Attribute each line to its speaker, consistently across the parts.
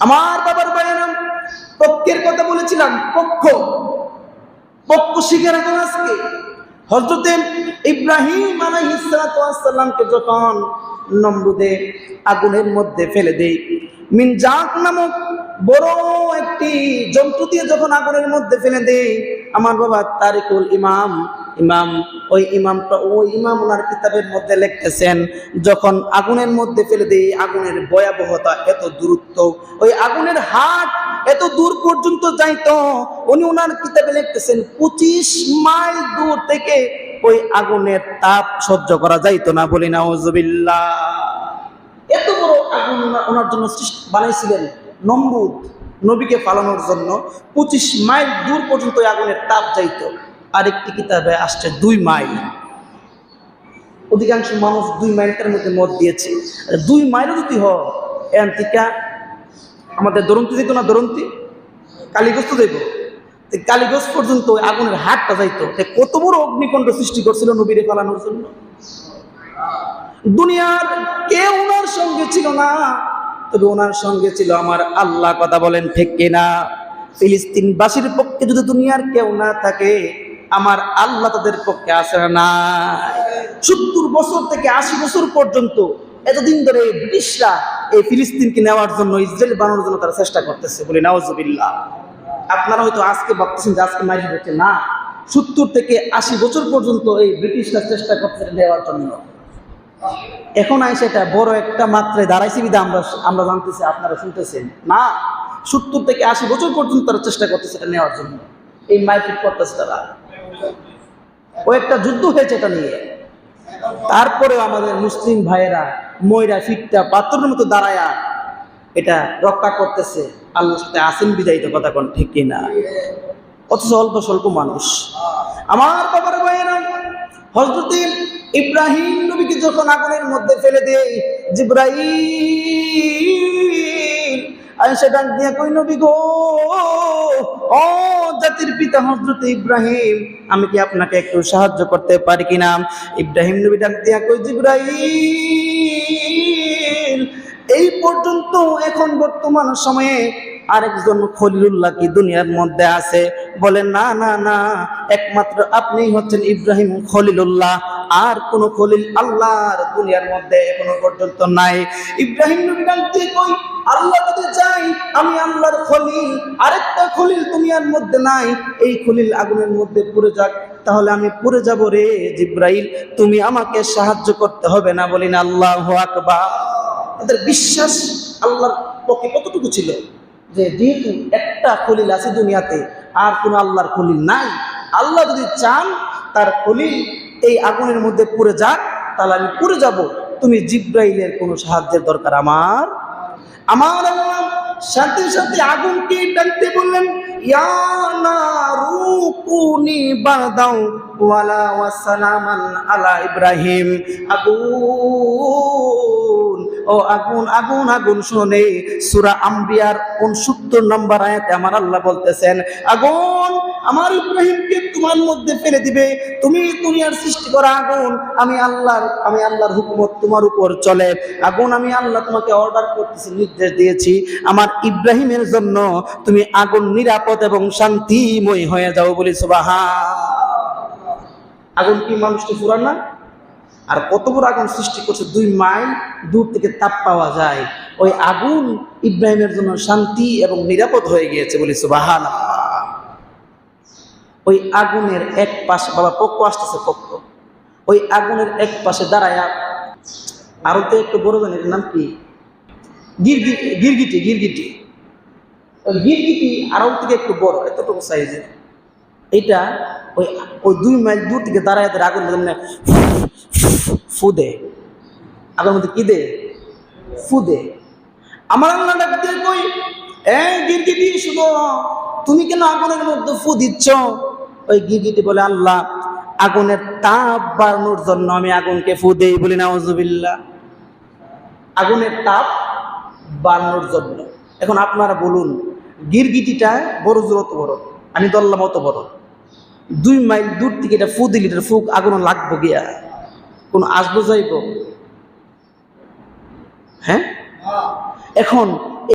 Speaker 1: আমার বাবার ভাইয়েরা, পক্ষের কথা বলেছিলাম, পক্ষ শিখে রাখুন আজকে। হযরতে ইব্রাহিম আলাইহিস সালামকে যখন নমরুদে আগুনের মধ্যে ফেলে দেয়, মিনজাক নামক বড় একটি যন্ত্র দিয়ে যখন আগুনের মধ্যে ফেলে দেয়, আমার বাবা তারিকুল ইমাম ওই ইমাম ওনার কিতাবের মধ্যে লিখতেছেন, যখন আগুনের মধ্যে ফেলে দেয়, আগুনের ভয়াবহতা এত দূরত্ব, ওই আগুনের হাত এত দূর পর্যন্ত যাইতো। উনি ওনার কিতাবে লিখতেছেন 25 মাইল দূর থেকে ওই আগুনের তাপ সহ্য করা যাইতো না। বলি নাউজুবিল্লাহ। এত বড় আগুন ওনার জন্য বানাইছিলেন নমরুদ, নবীকে পালানোর জন্য 25 মাইল দূর পর্যন্ত আগুনের তাপ যাইতো। আরেকটি কিতাবে আসছে 2 মাইল। অধিকাংশ মানুষ 2 মাইলটার মধ্যে মত দিয়েছে। 2 মাইলও যদি হয়, এখান থেকে আমাদের দরন্তি যেত না, দরন্তি কালীগঞ্জ তো যাইব, কালীগঞ্জ পর্যন্ত আগুনের হাতটা যাইতো। কত বড় অগ্নিকণ্ড সৃষ্টি করছিল নবীরে পালানোর জন্য। দুনিয়ার কেউ ওনার সঙ্গে ছিল না, তবে ওনার সঙ্গে ছিল আমার আল্লাহ। কথা বলেন ঠিক কিনা? ফিলিস্তিনবাসীর পক্ষে যদি দুনিয়ার কেউ না থাকে, আমার আল্লাহ তাদের পক্ষে আছে না? 70 বছর থেকে 80 বছর পর্যন্ত এতদিন ধরে ব্রিটিশরা এই ফিলিস্তিনকে নেওয়ার জন্য, ইসরায়েল বানানোর জন্য তারা চেষ্টা করতেছে। বলি নাউজুবিল্লাহ। আপনারা হয়তো আজকে ভাবতেছেন যে আজকে মারি হচ্ছে না, 70 থেকে 80 বছর পর্যন্ত এই ব্রিটিশরা চেষ্টা করতেছে নেওয়ার জন্য। এখন আইসে এটা বড় একটা মাত্রায় দাঁড়াইছে বিধা আমরা জানতেছি, আপনারা শুনতেছেন না। 70 থেকে 80 বছর পর্যন্ত তারা চেষ্টা করতেছে এটা নেওয়ার জন্য। এই মাইফিট করতেছে তারা। ও একটা যুদ্ধ হয়েছে এটা নিয়ে। তারপরে আমাদের মুসলিম ভাইয়েরা ময়রা ফিটটা পাথরের মতো দাঁড়ায়া এটা রক্ষা করতেছে। আল্লাহর সাথে আসেন বিদায়িত। কথা কোন ঠিক কিনা? অথচ অল্প স্বল্প মানুষ। আমার বাবার ভাইয়েরা, হযরত ইব্রাহিম নবীকে যখন আগুনের মধ্যে ফেলে দেয়, জিবরাইল আয়েশা ডাক দিয়া কই, নবী গো, ও জাতির পিতা হযরত ইব্রাহিম, আমি কি আপনাকে একটু সাহায্য করতে পারি কিনা? ইব্রাহিম নবী ডাক দিয়া কই, জিবরাইল, এই পর্যন্ত এখন বর্তমান সময়ে আরেকজন খলিলুল্লাহ কি দুনিয়ার মধ্যে আছে? বলেন না না না, একমাত্র আপনিই হচ্ছেন ইব্রাহিম খলিলুল্লাহ, আর কোন খলিল আল্লাহর দুনিয়ার মধ্যে এখনো পর্যন্ত নাই। ইব্রাহিম নবী ডাকতে কই, আল্লাহ যদি চাই আমি আল্লাহর খলিল, আরেকটা খলিল দুনিয়ার মধ্যে নাই, এই খলিল আগুনের মধ্যে পুড়ে যাক, তাহলে আমি পুড়ে যাব রে জিবরাইল, তুমি আমাকে সাহায্য করতে হবে না। বলিনা আল্লাহু আকবার। তাদের বিশ্বাস আল্লাহর পক্ষে কতটুকু ছিল যে যেহেতু একটা খলিল আছে দুনিয়াতে, আর কোন আল্লাহর খলিল নাই, আল্লাহ যদি চান তার খলিল এই আগুনের মধ্যে পুড়ে যাক, তাহলে আমি পুড়ে যাব, তুমি জিবরাইলের কোনো সাহায্যের দরকার আমার আল্লাহ। সাথে সাথে আগুনকে ডাকতে বললেন, ইয়া নারু কুনি বারদাও ওয়ালা ওয়াসালামান আলা ইব্রাহিম। আগুন, ও আগুন আগুন আগুন, শুনে সূরা আম্বিয়ার 69 নম্বর আয়াতে আমার আল্লাহ বলতেছেন, আগুন আমার ইব্রাহিমকে তোমার মধ্যে ফেলে দিবে, তুমি দুনিয়ার সৃষ্টি করা আগুন, আমি আল্লাহর হুকুমত তোমার উপর চলে। আগুন আমি আল্লাহ তোমাকে অর্ডার করতেছি, নির্দেশ দিয়েছি, আমার ইব্রাহিমের জন্য তুমি আগুন নিরাপদ এবং শান্তিময় হয়ে যাও। বলি সুবহান। আগুন কি মানুষকে পুরান না? আর কত বড় আগুন সৃষ্টি করছে, 2 মাইল দূর থেকে তাপ পাওয়া যায়। ওই আগুন ইব্রাহিমের জন্য শান্তি এবং নিরাপদ হয়ে গিয়েছে। বলি সুবহানাল্লাহ। ওই আগুনের এক পাশে, বাবা পক্ষ আসতেছে, পক্ষ, ওই আগুনের এক পাশে দাঁড়ায়া, আরো তো একটু বড় জানেন নাম কি, গিরগিটি। ওই গিরগিটি আরো থেকে একটু বড়, এতটুকু সাইজের। এটা ওই 2 মাইল দূর থেকে দাঁড়ায় আগুন ফুদে, আগুনের মধ্যে কি দে, ফুদে। আমার আল্লাহ ডাকতে কই, এই গিরগিটি শুনো, তুমি কেন আগুনের মধ্যে ফু দিচ্ছ? ওই গিরগিটি বলে, আল্লাহ আগুনের তাপ বাড়ানোর জন্য আমি আগুনকে ফু দেই। বলি নাউজুবিল্লাহ। আগুনের তাপ বাড়ানোর জন্য। এখন আপনারা বলুন, গিরগিটিটা বড় জোর অত বড়, আমি দল্লাম অত বড়, 2 মাইল দূর থেকে এটা ফু দিলি, এটা ফুক আগুন লাগবো গিয়া, কোন আসবো যাইব? হ্যাঁ, এখন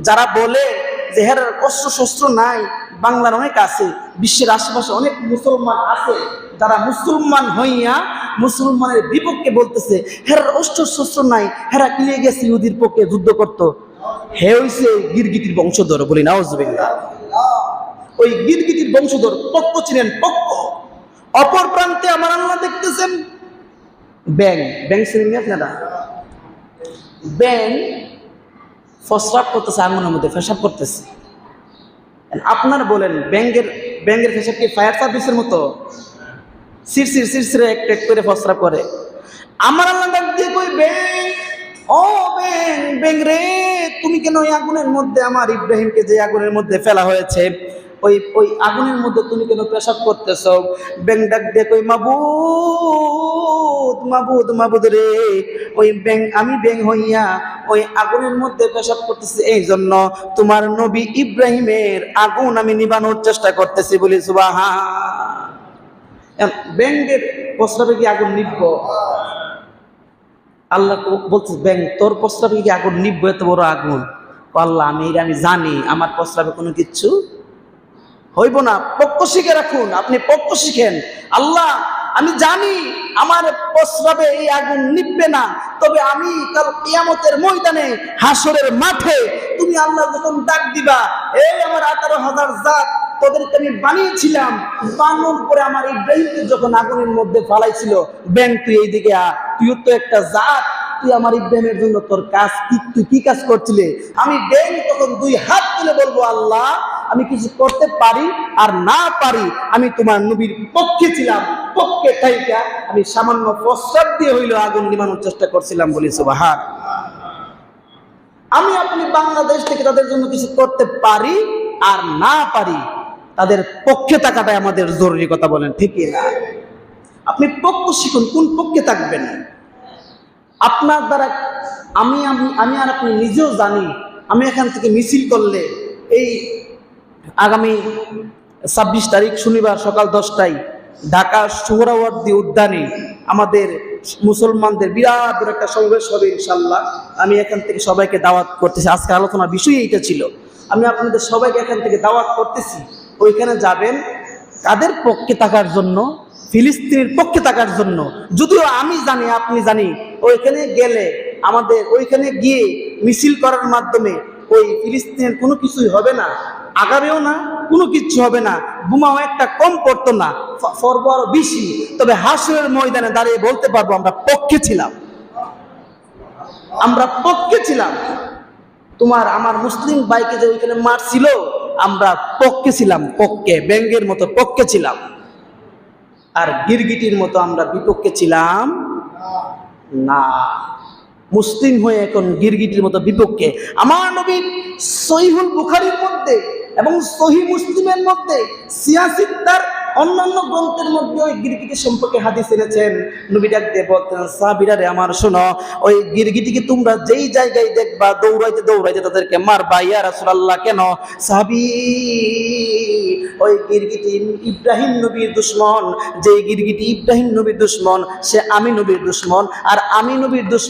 Speaker 1: যারা বলে যে হের অস্ত্র শস্ত্র নাই, বাংলার অনেক আছে, বিশ্বের আশেপাশে অনেক মুসলমান আছে যারা মুসলমান হইয়া মুসলমানের বিপক্ষে বলতেছে হের অস্ত্র শস্ত্র নাই, হেরা কিনে গেছে ইহুদির পক্ষে যুদ্ধ করত। হে হইছে গিরগিটির বংশধর, বলি নাউজুবিল্লাহ। ওই গিরগিটির বংশধর পক্ষ ছিলেন পক্ষ। অপর প্রান্তে আমার আল্লাহ দেখতেছেন ব্যাং, ব্যাং শ্রেণী আপনারা, ব্যাং ফসরাপ করতেছে, আঙুনের মধ্যে পেশাব করতেছে। আপনার বলেন ব্যাংকের পেশাব কি ফায়ার সার্ভিসের মতো সিরসিরে এক এক করে ফসরাপ করে? আমার আল্লাহ ডাক দিয়ে কই, ব্যাং, ও ব্যাং, ব্যাং রে, তুমি কেন ওই আগুনের মধ্যে আমার ইব্রাহিমকে যে আগুনের মধ্যে ফেলা হয়েছে ওই আগুনের মধ্যে তুমি কেন পেশাব করতেছ? ব্যাং ডাক দিয়ে কই, মাবুদ রে, ওই ব্যাং, আমি ব্যাং হইয়া ওই আগুনের মধ্যে পেশাব করতেছি এই জন্য তোমার নবী ইব্রাহিমের আগুন আমি নিবানোর চেষ্টা করতেছি, বলি সুবহান। ব্যাংকের প্রস্রাবে কি আগুন নিবব? আল্লাহ বলছে ব্যাং, তোর প্রস্রাবে কি আগুন নিবব? এত বড় আগুন? আল্লাহ আমি জানি আমার প্রস্রাবে কোনো কিচ্ছু হইব না। পক্ষ শিখে রাখুন, আপনি পক্ষ শিখেন। আল্লাহ, আমি জানি আমার প্রস্রাবে এই আগুন নিববে না, তবে আমি কাল কিয়ামতের ময়দানে হাসরের মাঠে তুমি আল্লাহ যখন ডাক দিবা, এই আমার 18,000 জাত তোদেরকে আমি বানিয়েছিলাম, বানানোর পরে আমার ইব্রাহিমকে যখন আগুনের মধ্যে ফালাইছিল, ব্যাং তুই এইদিকে আ, তুইও তো একটা জাত, তুই আমার ইব্রাহিমের জন্য তোর কাজ কি, তুই কি কাজ করছিলে? আমি ব্যাং তখন 2 হাত তুলে বলবো, আল্লাহ আমি কিছু করতে পারি আর না পারি, আমি তোমার নবীর পক্ষে ছিলাম, পক্ষে থাইকা আমি সামান্য প্রস্রাব দিয়ে হইল আগুন নিবানোর চেষ্টা করছিলাম, বলি সুবহান। আমি আপনি বাংলাদেশ থেকে তাদের জন্য কিছু করতে পারি আর না পারি, তাদের পক্ষে থাকাটাই আমাদের জরুরি, কথা বলেন ঠিক না? আপনি পক্ষ শিখুন, কোন পক্ষে থাকবেন। আপনার দ্বারা আমি আর আপনি নিজেও জানি, আমি এখান থেকে মিছিল করলে এই আগামী 26 তারিখ শনিবার সকাল 10টায় ঢাকা সোহরাওয়ার্দী উদ্যানে আমাদের মুসলমানদের বিরাট বড় একটা সমাবেশ হবে ইনশাল্লাহ। আমি এখান থেকে সবাইকে দাওয়াত করতেছি, আজকে আলোচনার বিষয় এইটা ছিল। আমি আপনাদের সবাইকে এখান থেকে দাওয়াত করতেছি, ওইখানে যাবেন কাদের পক্ষে থাকার জন্য? ফিলিস্তিনের পক্ষে থাকার জন্য। যদিও আমি জানি, আপনি জানি, ওইখানে গেলে আমাদের ওইখানে গিয়ে মিছিল করার মাধ্যমে ওই ফিলিস্তিনের কোনো কিছুই হবে না, আগাবেও না, কোনো কিচ্ছু হবে না, বোমাও একটা কম পড়তো না, ফরব আরো বেশি। তবে হাসরের ময়দানে দাঁড়িয়ে বলতে পারবো আমরা পক্ষে ছিলাম, আমরা পক্ষে ছিলাম। তোমার আমার মুসলিম ভাইকে যে ওইখানে মারছিল, আমরা পক্ষে ছিলাম, পক্ষে, ব্যাঙের মতো পক্ষে ছিলাম। আর গিরগিটির মতো আমরা বিপক্ষে ছিলাম না। মুসলিম হয়ে এখন গিরগিটির মতো বিপক্ষে। আমার নবী সহিহুল বুখারীর মধ্যে এবং সহিহ মুসলিমের মধ্যে, সিয়াসিত্তার অন্যান্য গ্রন্থের মধ্যে ওই গিরগিটি সম্পর্কে হাদিস এনেছেন। নবী ডাক দিয়ে বলতেন, সাহাবীরা রে আমার শোনো, ওই গিরগিটিকে তোমরা যেই জায়গায় দেখবা দৌড়াইতে তাদেরকে মারবা। ইয়া রাসূলুল্লাহ, কেন? সাহাবী, ওই গিরগিটি ইব্রাহিম নবীর দুশমন, যেই গিরগিটি ইব্রাহিম নবীর দুশমন, সে আমি নবীর দুশমন, আর আমি নবীর দুশমন